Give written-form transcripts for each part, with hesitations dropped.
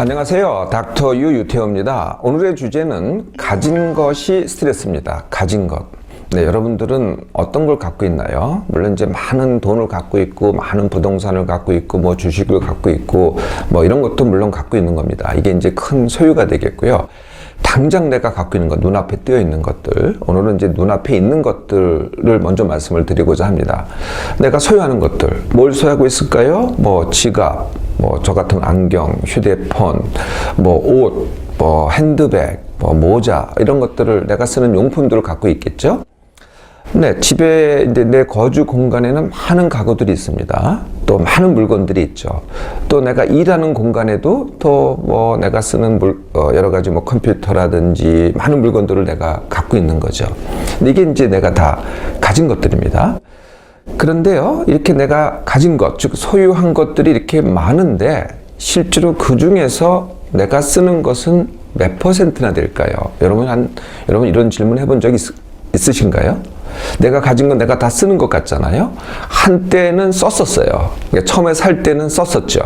안녕하세요. 닥터 유 유태호입니다. 오늘의 주제는 가진 것이 스트레스입니다. 가진 것. 네, 여러분들은 어떤 걸 갖고 있나요? 물론 이제 많은 돈을 갖고 있고, 많은 부동산을 갖고 있고, 뭐 주식을 갖고 있고, 뭐 이런 것도 물론 갖고 있는 겁니다. 이게 이제 큰 소유가 되겠고요. 당장 내가 갖고 있는 것, 눈앞에 띄어 있는 것들, 오늘은 이제 눈앞에 있는 것들을 먼저 말씀을 드리고자 합니다. 내가 소유하는 것들, 뭘 소유하고 있을까요? 뭐 지갑, 뭐 저 같은 안경, 휴대폰, 뭐 옷, 뭐 핸드백, 뭐 모자, 이런 것들을 내가 쓰는 용품들을 갖고 있겠죠? 네, 집에 이제 내 거주 공간에는 많은 가구들이 있습니다. 또 많은 물건들이 있죠. 또 내가 일하는 공간에도 또 뭐 내가 쓰는 여러 가지 뭐 컴퓨터라든지 많은 물건들을 내가 갖고 있는 거죠. 근데 이게 이제 내가 다 가진 것들입니다. 그런데요, 이렇게 내가 가진 것, 즉 소유한 것들이 이렇게 많은데 실제로 그 중에서 내가 쓰는 것은 몇 %나 될까요? 여러분 이런 질문 해본 적 있으신가요? 내가 가진 건 내가 다 쓰는 것 같잖아요. 한때는 썼었어요. 그러니까 처음에 살 때는 썼었죠.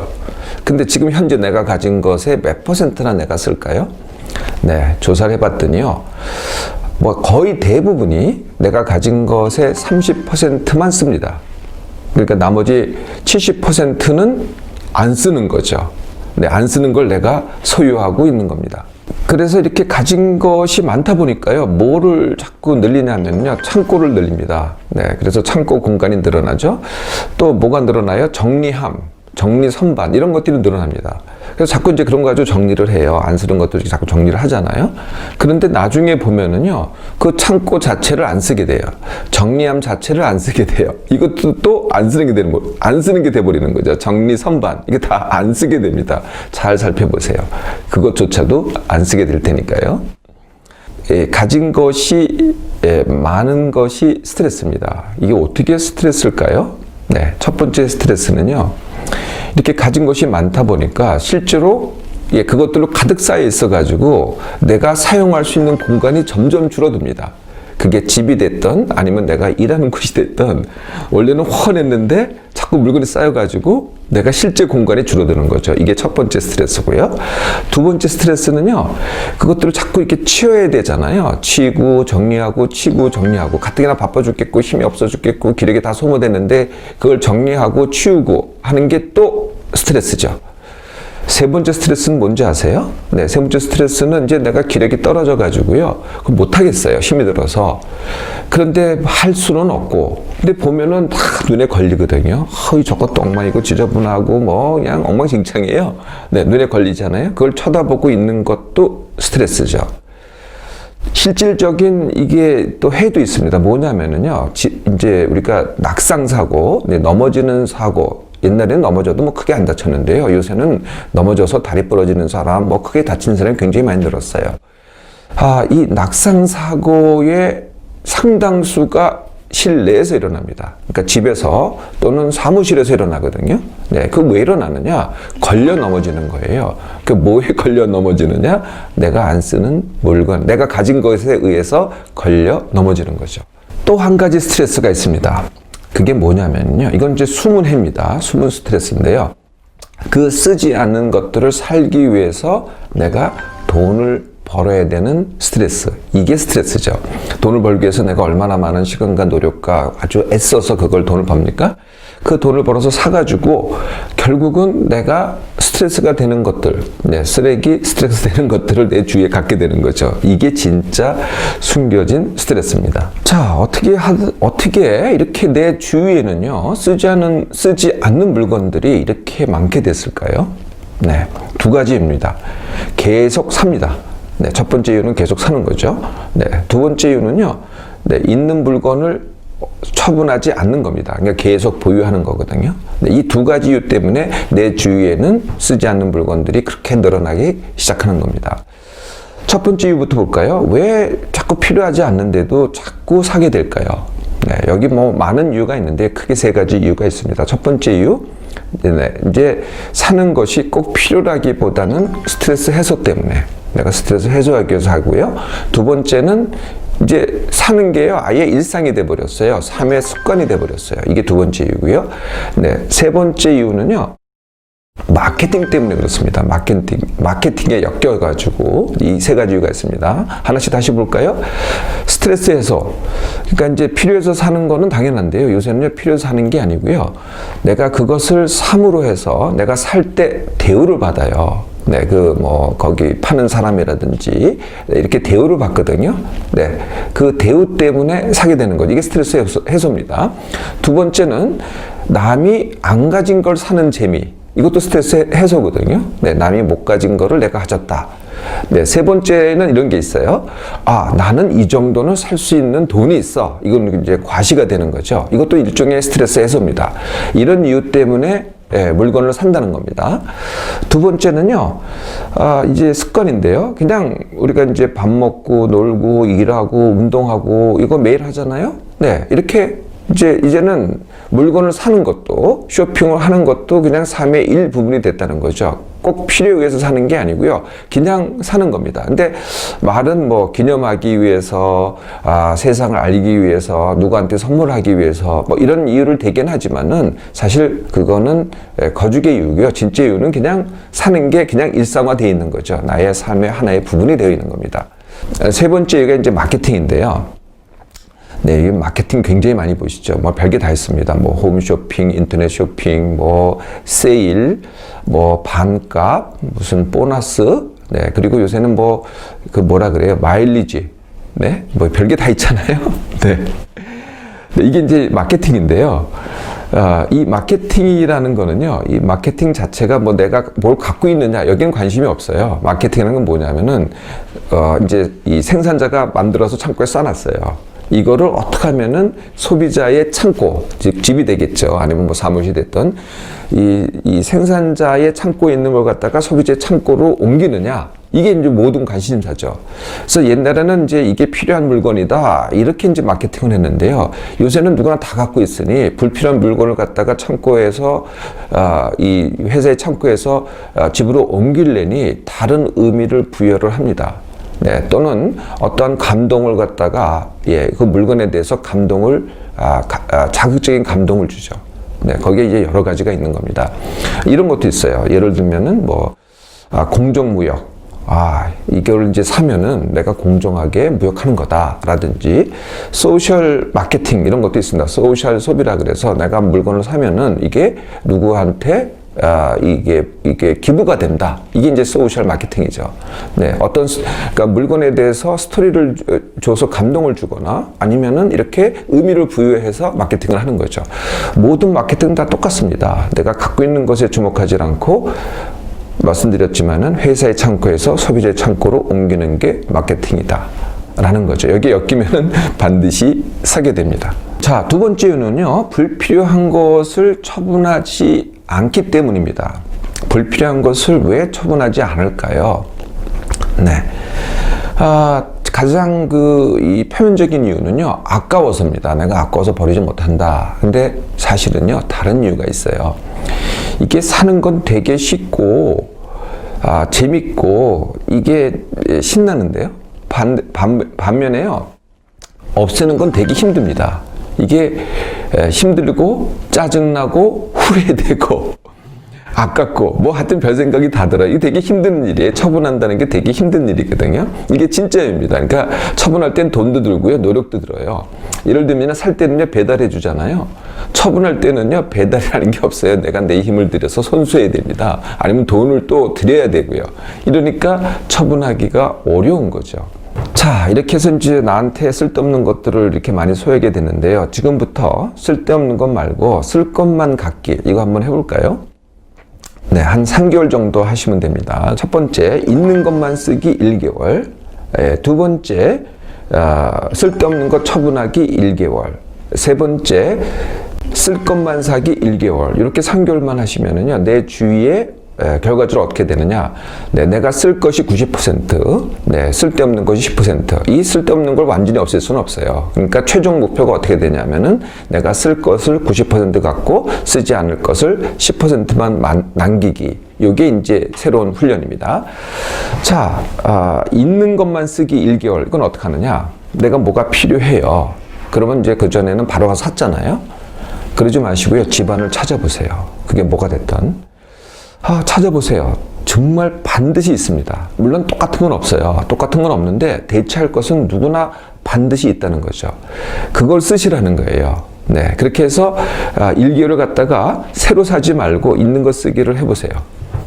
근데 지금 현재 내가 가진 것의 몇 %나 내가 쓸까요? 네, 조사를 해봤더니요. 뭐 거의 대부분이 내가 가진 것의 30%만 씁니다. 그러니까 나머지 70%는 안 쓰는 거죠. 네, 안 쓰는 걸 내가 소유하고 있는 겁니다. 그래서 이렇게 가진 것이 많다 보니까요, 뭐를 자꾸 늘리냐면요, 창고를 늘립니다. 네, 그래서 창고 공간이 늘어나죠. 또 뭐가 늘어나요? 정리함, 정리 선반, 이런 것들이 늘어납니다. 그래서 자꾸 이제 그런 거 가지고 정리를 해요. 안 쓰는 것들 자꾸 정리를 하잖아요. 그런데 나중에 보면은요, 그 창고 자체를 안 쓰게 돼요. 정리함 자체를 안 쓰게 돼요. 이것도 또 안 쓰는 게 안 쓰는 게 돼버리는 거죠. 정리 선반, 이게 다 안 쓰게 됩니다. 잘 살펴보세요. 그것조차도 안 쓰게 될 테니까요. 가진 것이 많은 것이 스트레스입니다. 이게 어떻게 스트레스일까요? 네, 첫 번째 스트레스는요, 이렇게 가진 것이 많다 보니까 실제로 그것들로 가득 쌓여 있어 가지고 내가 사용할 수 있는 공간이 점점 줄어듭니다. 그게 집이 됐던 아니면 내가 일하는 곳이 됐던, 원래는 훤했는데 자꾸 물건이 쌓여 가지고 내가 실제 공간이 줄어드는 거죠. 이게 첫 번째 스트레스고요. 두 번째 스트레스는요, 그것들을 자꾸 이렇게 치워야 되잖아요. 치고 정리하고 치고 정리하고, 가뜩이나 바빠 죽겠고 힘이 없어 죽겠고 기력이 다 소모됐는데 그걸 정리하고 치우고 하는 게 또 스트레스죠. 세 번째 스트레스는 뭔지 아세요? 네, 세 번째 스트레스는 이제 내가 기력이 떨어져 가지고요, 그걸 못 하겠어요. 힘이 들어서. 그런데 할 수는 없고, 근데 보면은 다 눈에 걸리거든요. 저것도 엉망이고 지저분하고 뭐 그냥 엉망진창이에요. 네, 눈에 걸리잖아요. 그걸 쳐다보고 있는 것도 스트레스죠. 실질적인 이게 또 해도 있습니다. 뭐냐면은요, 이제 우리가 낙상사고, 넘어지는 사고, 옛날에는 넘어져도 뭐 크게 안 다쳤는데요, 요새는 넘어져서 다리 부러지는 사람, 뭐 크게 다치는 사람이 굉장히 많이 늘었어요. 이 낙상사고의 상당수가 실내에서 일어납니다. 그러니까 집에서 또는 사무실에서 일어나거든요. 네, 그 왜 일어나느냐? 걸려 넘어지는 거예요. 그 뭐에 걸려 넘어지느냐? 내가 안 쓰는 물건, 내가 가진 것에 의해서 걸려 넘어지는 거죠. 또 한 가지 스트레스가 있습니다. 그게 뭐냐면요, 이건 이제 숨은 해입니다. 숨은 스트레스인데요, 그 쓰지 않는 것들을 살기 위해서 내가 돈을 벌어야 되는 스트레스, 이게 스트레스죠. 돈을 벌기 위해서 내가 얼마나 많은 시간과 노력과 아주 애써서 그걸 돈을 법니까? 그 돈을 벌어서 사가지고 결국은 내가 스트레스가 되는 것들, 스트레스 되는 것들을 내 주위에 갖게 되는 거죠. 이게 진짜 숨겨진 스트레스입니다. 자, 어떻게 이렇게 내 주위에는요, 쓰지 않는 물건들이 이렇게 많게 됐을까요? 네, 두 가지입니다. 계속 삽니다. 네, 첫 번째 이유는 계속 사는 거죠. 네, 두 번째 이유는요, 있는 물건을 처분하지 않는 겁니다. 그러니까 계속 보유하는 거거든요. 이 두 가지 이유 때문에 내 주위에는 쓰지 않는 물건들이 그렇게 늘어나기 시작하는 겁니다. 첫 번째 이유부터 볼까요? 왜 자꾸 필요하지 않는데도 자꾸 사게 될까요? 네, 여기 뭐 많은 이유가 있는데 크게 세 가지 이유가 있습니다. 첫 번째 이유, 이제 사는 것이 꼭 필요하기보다는 스트레스 해소 때문에, 내가 스트레스 해소하기 위해서 하고요. 두 번째는 이제 사는 게요, 아예 일상이 돼버렸어요. 삶의 습관이 돼버렸어요. 이게 두 번째 이유고요. 네, 세 번째 이유는요, 마케팅 때문에 그렇습니다. 마케팅에 엮여가지고 이 세 가지 이유가 있습니다. 하나씩 다시 볼까요? 스트레스 해소. 그러니까 이제 필요해서 사는 거는 당연한데요. 요새는요, 필요해서 사는 게 아니고요. 내가 그것을 삶으로 해서 내가 살 때 대우를 받아요. 네, 거기 파는 사람이라든지, 이렇게 대우를 받거든요. 네, 그 대우 때문에 사게 되는 거죠. 이게 스트레스 해소입니다. 두 번째는 남이 안 가진 걸 사는 재미. 이것도 스트레스 해소거든요. 네, 남이 못 가진 거를 내가 가졌다. 네, 세 번째는 이런 게 있어요. 아, 나는 이 정도는 살 수 있는 돈이 있어. 이건 이제 과시가 되는 거죠. 이것도 일종의 스트레스 해소입니다. 이런 이유 때문에 물건을 산다는 겁니다. 두 번째는요, 이제 습관인데요. 그냥 우리가 이제 밥 먹고 놀고 일하고 운동하고 이거 매일 하잖아요. 네, 이렇게 이제는 물건을 사는 것도 쇼핑을 하는 것도 그냥 삶의 일부분이 됐다는 거죠. 꼭 필요에 의해서 사는 게 아니고요. 그냥 사는 겁니다. 근데 말은 뭐 기념하기 위해서, 세상을 알기 위해서, 누구한테 선물하기 위해서 뭐 이런 이유를 대긴 하지만은 사실 그거는 거죽의 이유고요. 진짜 이유는 그냥 사는 게 그냥 일상화되어 있는 거죠. 나의 삶의 하나의 부분이 되어 있는 겁니다. 세 번째 이유가 이제 마케팅인데요. 네, 이 마케팅 굉장히 많이 보시죠. 뭐 별게 다 있습니다. 뭐 홈쇼핑, 인터넷 쇼핑, 뭐 세일, 뭐 반값, 무슨 보너스, 네, 그리고 요새는 뭐라 그래요? 마일리지, 네, 뭐 별게 다 있잖아요. 네. 네, 이게 이제 마케팅인데요. 이 마케팅이라는 거는요, 이 마케팅 자체가 뭐 내가 뭘 갖고 있느냐, 여기는 관심이 없어요. 마케팅이라는 건 뭐냐면은, 이제 이 생산자가 만들어서 창고에 쌓아놨어요. 이거를 어떻게 하면은 소비자의 창고, 즉 집이 되겠죠. 아니면 뭐 사무실이 됐던 이 생산자의 창고에 있는 걸 갖다가 소비자의 창고로 옮기느냐. 이게 이제 모든 관심사죠. 그래서 옛날에는 이제 이게 필요한 물건이다. 이렇게 이제 마케팅을 했는데요. 요새는 누구나 다 갖고 있으니 불필요한 물건을 갖다가 창고에서, 이 회사의 창고에서 집으로 옮기려니 다른 의미를 부여를 합니다. 네, 또는 어떠한 감동을 갖다가, 그 물건에 대해서 감동을, 자극적인 감동을 주죠. 네, 거기에 이제 여러 가지가 있는 겁니다. 이런 것도 있어요. 예를 들면은 공정무역. 이걸 이제 사면은 내가 공정하게 무역하는 거다. 라든지, 소셜 마케팅 이런 것도 있습니다. 소셜 소비라 그래서 내가 물건을 사면은 이게 누구한테 이게 기부가 된다. 이게 이제 소셜 마케팅이죠. 네, 그러니까 물건에 대해서 스토리를 줘서 감동을 주거나 아니면은 이렇게 의미를 부여해서 마케팅을 하는 거죠. 모든 마케팅은 다 똑같습니다. 내가 갖고 있는 것에 주목하지 않고 말씀드렸지만은 회사의 창고에서 소비자의 창고로 옮기는 게 마케팅이다. 라는 거죠. 여기에 엮이면은 반드시 사게 됩니다. 자, 두 번째 이유는요, 불필요한 것을 처분하지 않기 때문입니다. 불필요한 것을 왜 처분하지 않을까요? 네. 가장 이 표면적인 이유는요, 아까워서입니다. 내가 아까워서 버리지 못한다. 근데 사실은요, 다른 이유가 있어요. 이게 사는 건 되게 쉽고, 재밌고, 이게 신나는데요. 반면에요, 없애는 건 되게 힘듭니다. 이게 힘들고 짜증나고 후회되고 아깝고 뭐 하여튼 별 생각이 다 들어요. 이게 되게 힘든 일이에요. 처분한다는 게 되게 힘든 일이거든요. 이게 진짜입니다. 그러니까 처분할 땐 돈도 들고요, 노력도 들어요. 예를 들면 살 때는요, 배달해 주잖아요. 처분할 때는요, 배달이라는 게 없어요. 내가 내 힘을 들여서 손수해야 됩니다. 아니면 돈을 또 드려야 되고요. 이러니까 처분하기가 어려운 거죠. 자, 이렇게 해서 이제 나한테 쓸데없는 것들을 이렇게 많이 소유하게 되는데요. 지금부터 쓸데없는 것 말고 쓸 것만 갖기, 이거 한번 해볼까요? 네, 한 3개월 정도 하시면 됩니다. 첫 번째, 있는 것만 쓰기 1개월. 두 번째, 쓸데없는 것 처분하기 1개월. 세 번째, 쓸 것만 사기 1개월. 이렇게 3개월만 하시면은요, 내 주위에 결과적으로 어떻게 되느냐. 네, 내가 쓸 것이 90%, 네, 쓸데없는 것이 10%. 이 쓸데없는 걸 완전히 없앨 수는 없어요. 그러니까 최종 목표가 어떻게 되냐면은 내가 쓸 것을 90% 갖고 쓰지 않을 것을 10%만 남기기. 이게 이제 새로운 훈련입니다. 자, 있는 것만 쓰기 1개월. 이건 어떻게 하느냐. 내가 뭐가 필요해요. 그러면 이제 그전에는 바로 가서 샀잖아요. 그러지 마시고요. 집안을 찾아보세요. 그게 뭐가 됐든. 찾아보세요. 정말 반드시 있습니다. 물론 똑같은 건 없어요. 똑같은 건 없는데 대체할 것은 누구나 반드시 있다는 거죠. 그걸 쓰시라는 거예요. 네, 그렇게 해서 일기예보를 갖다가 새로 사지 말고 있는 거 쓰기를 해보세요.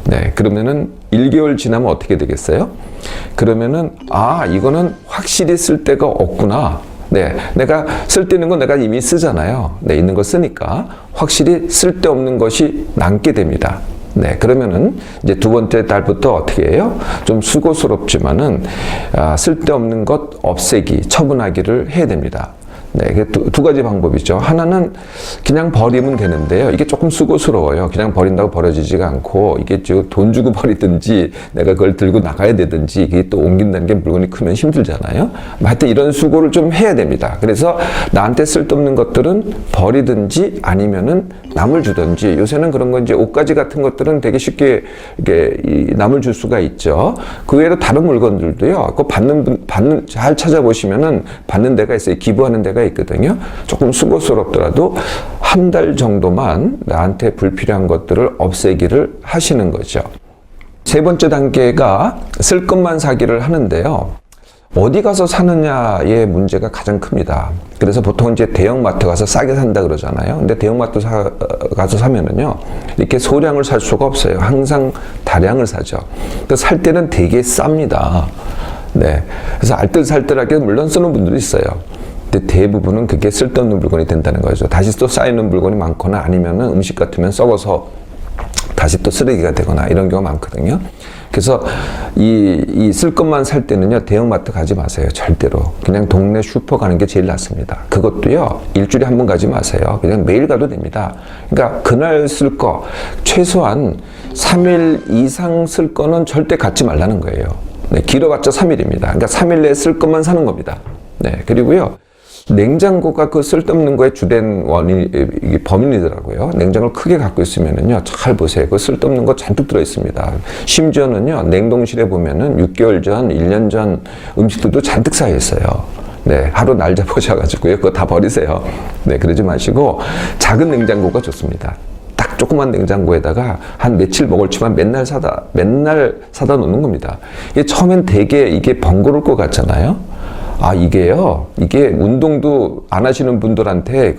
네, 그러면은 1개월 지나면 어떻게 되겠어요? 그러면은 이거는 확실히 쓸 데가 없구나. 네, 내가 쓸 데 있는 건 내가 이미 쓰잖아요. 네, 있는 거 쓰니까 확실히 쓸 데 없는 것이 남게 됩니다. 네, 그러면은 이제 두 번째 달부터 어떻게 해요? 좀 수고스럽지만은 쓸데없는 것 없애기, 처분하기를 해야 됩니다. 네, 두 가지 방법이죠. 하나는 그냥 버리면 되는데요. 이게 조금 수고스러워요. 그냥 버린다고 버려지지가 않고 이게 돈 주고 버리든지 내가 그걸 들고 나가야 되든지 이게 또 옮긴다는 게 물건이 크면 힘들잖아요. 하여튼 이런 수고를 좀 해야 됩니다. 그래서 나한테 쓸데없는 것들은 버리든지 아니면은 남을 주든지, 요새는 그런 건 이제 옷가지 같은 것들은 되게 쉽게 이게 남을 줄 수가 있죠. 그 외에도 다른 물건들도요. 그 받는 잘 찾아보시면은 받는 데가 있어요. 기부하는 데가 있거든요. 조금 수고스럽더라도 한 달 정도만 나한테 불필요한 것들을 없애기를 하시는 거죠. 세 번째 단계가 쓸 것만 사기를 하는데요. 어디 가서 사느냐의 문제가 가장 큽니다. 그래서 보통 이제 대형마트 가서 싸게 산다 그러잖아요. 근데 대형마트 가서 사면은요, 이렇게 소량을 살 수가 없어요. 항상 다량을 사죠. 그래서 살 때는 되게 쌉니다. 네. 그래서 알뜰살뜰하게 물론 쓰는 분들도 있어요. 근데 대부분은 그게 쓸데없는 물건이 된다는 거죠. 다시 또 쌓이는 물건이 많거나 아니면은 음식 같으면 썩어서 다시 또 쓰레기가 되거나 이런 경우가 많거든요. 그래서 이 쓸 것만 살 때는요, 대형마트 가지 마세요. 절대로. 그냥 동네 슈퍼 가는 게 제일 낫습니다. 그것도요, 일주일에 한 번 가지 마세요. 그냥 매일 가도 됩니다. 그러니까 그날 쓸 거, 최소한 3일 이상 쓸 거는 절대 갖지 말라는 거예요. 네, 길어봤자 3일입니다. 그러니까 3일 내에 쓸 것만 사는 겁니다. 네, 그리고요, 냉장고가 그 쓸데없는 거에 주된 범인이더라고요. 냉장고를 크게 갖고 있으면은요, 잘 보세요. 그 쓸데없는 거 잔뜩 들어 있습니다. 심지어는요, 냉동실에 보면은 6개월 전, 1년 전 음식들도 잔뜩 쌓여 있어요. 네, 하루 날 잡으셔가지고요, 그거 다 버리세요. 네, 그러지 마시고 작은 냉장고가 좋습니다. 딱 조그만 냉장고에다가 한 며칠 먹을 치만 맨날 사다 놓는 겁니다. 이게 처음엔 되게 이게 번거로울 것 같잖아요. 이게 운동도 안 하시는 분들한테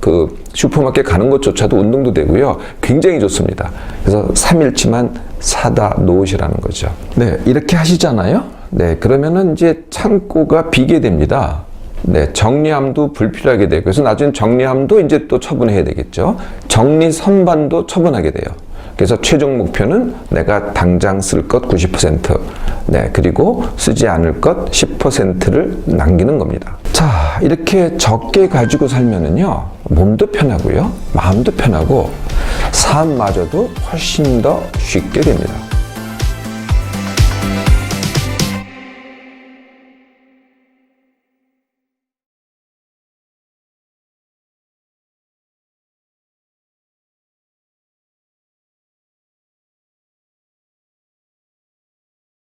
그 슈퍼마켓 가는 것조차도 운동도 되고요. 굉장히 좋습니다. 그래서 3일치만 사다 놓으시라는 거죠. 네, 이렇게 하시잖아요. 네, 그러면은 이제 창고가 비게 됩니다. 네, 정리함도 불필요하게 되고, 그래서 나중에 정리함도 이제 또 처분해야 되겠죠. 정리 선반도 처분하게 돼요. 그래서 최종 목표는 내가 당장 쓸 것 90%, 네, 그리고 쓰지 않을 것 10%를 남기는 겁니다. 자, 이렇게 적게 가지고 살면은요, 몸도 편하고요, 마음도 편하고, 삶마저도 훨씬 더 쉽게 됩니다.